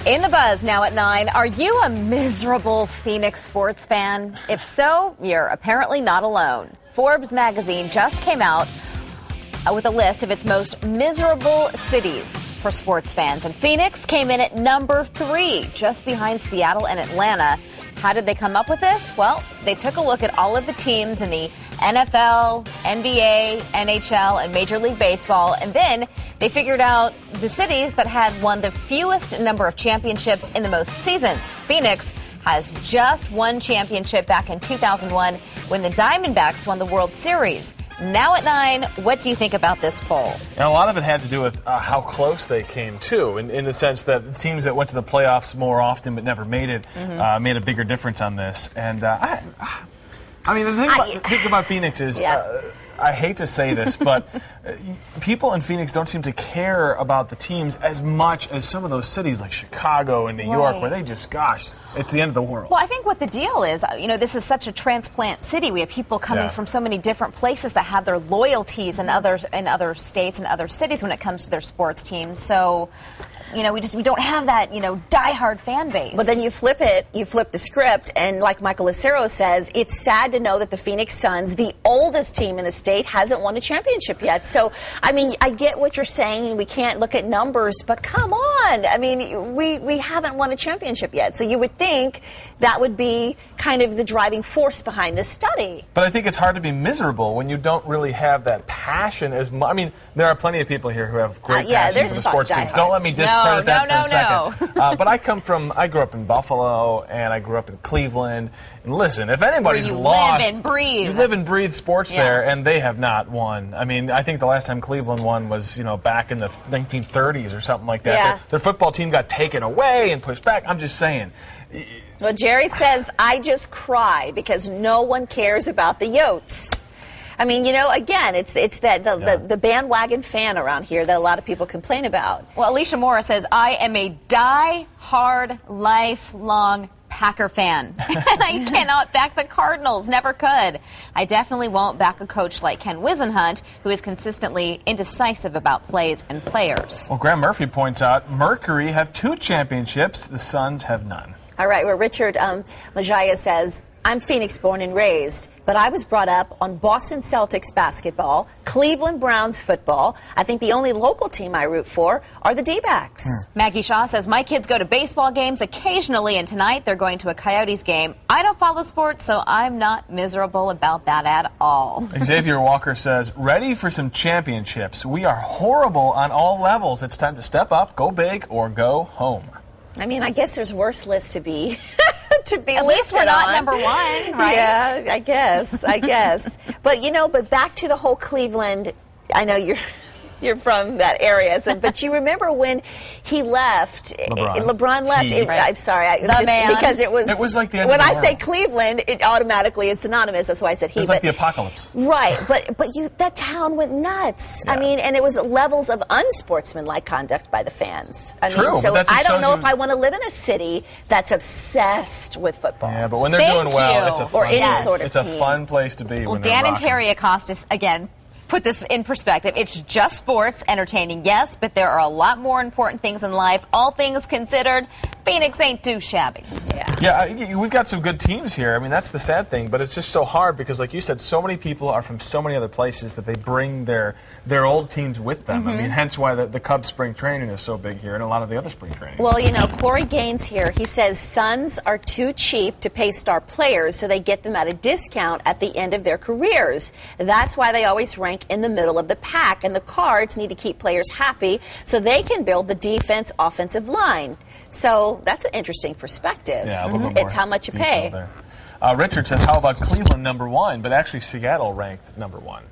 In the Buzz now at 9, are you a miserable Phoenix sports fan? If so, you're apparently not alone. Forbes magazine just came out with a list of its most miserable cities for sports fans. And Phoenix came in at number 3, just behind Seattle and Atlanta. How did they come up with this? Well, they took a look at all of the teams in the NFL, NBA, NHL, and Major League Baseball, and then they figured out the cities that had won the fewest number of championships in the most seasons. Phoenix has just one championship back in 2001 when the Diamondbacks won the World Series. Now at 9, what do you think about this poll? And a lot of it had to do with how close they came, too, in the sense that the teams that went to the playoffs more often but never made it made a bigger difference on this. And, I mean, the thing about Phoenix is, I hate to say this, but people in Phoenix don't seem to care about the teams as much as some of those cities like Chicago and New York, where they just, gosh, it's the end of the world. Well, I think what the deal is, this is such a transplant city. We have people coming from so many different places that have their loyalties in other states and other cities when it comes to their sports teams. So, we don't have that, diehard fan base. But then you flip the script, and like Michael Lucero says, it's sad to know that the Phoenix Suns, the oldest team in the state, hasn't won a championship yet. So, I mean, I get what you're saying. We can't look at numbers, but come on. I mean, we haven't won a championship yet. So you would think that would be kind of the driving force behind this study. But I think it's hard to be miserable when you don't really have that passion as much. I mean, there are plenty of people here who have great passion for the sports teams. Don't let me discredit that for a second. But I grew up in Buffalo, and I grew up in Cleveland. And listen, if anybody's lost, you live and breathe sports there, and they have not won. I mean, I think the last time Cleveland won was, back in the 1930s or something like that. Yeah. Their football team got taken away and pushed back. I'm just saying. Well, Jerry says, I just cry because no one cares about the Yotes. I mean, again, it's that the bandwagon fan around here that a lot of people complain about. Well, Alicia Morris says, I am a die-hard, lifelong Packer fan. I cannot back the Cardinals. Never could. I definitely won't back a coach like Ken Wisenhunt, who is consistently indecisive about plays and players. Well, Graham Murphy points out Mercury have 2 championships. The Suns have none. All right, well, Richard Majaya says, I'm Phoenix born and raised, but I was brought up on Boston Celtics basketball, Cleveland Browns football. I think the only local team I root for are the D-backs. Maggie Shaw says, my kids go to baseball games occasionally, and tonight they're going to a Coyotes game. I don't follow sports, so I'm not miserable about that at all. Xavier Walker says, ready for some championships. We are horrible on all levels. It's time to step up, go big, or go home. I mean, I guess there's worse lists to be At least we're not number 1, right? Yeah, I guess. But back to the whole Cleveland, I know you're from that area, but you remember when he left, LeBron left. I'm sorry, because it was like the end when of the I world. say Cleveland, it automatically is synonymous. That's why I said he. It's like the apocalypse, right? But that town went nuts. Yeah. I mean, and it was levels of unsportsmanlike conduct by the fans. I mean, so I don't know if I want to live in a city that's obsessed with football. Yeah, but when they're doing well, it's a fun, it's a fun place to be. Well, Dan and Terry Acostas again put this in perspective. It's just sports, entertaining, yes, but there are a lot more important things in life. All things considered, Phoenix ain't too shabby. Yeah, we've got some good teams here. I mean, that's the sad thing, but it's just so hard because, like you said, so many people are from so many other places that they bring their old teams with them. I mean, hence why the Cubs spring training is so big here and a lot of the other spring training. Well, Corey Gaines here, he says Suns are too cheap to pay star players, so they get them at a discount at the end of their careers. That's why they always rank in the middle of the pack, and the Cards need to keep players happy so they can build the defense-offensive line. So that's an interesting perspective. Yeah, it's how much you pay. Richard says, how about Cleveland number 1? But actually Seattle ranked number 1.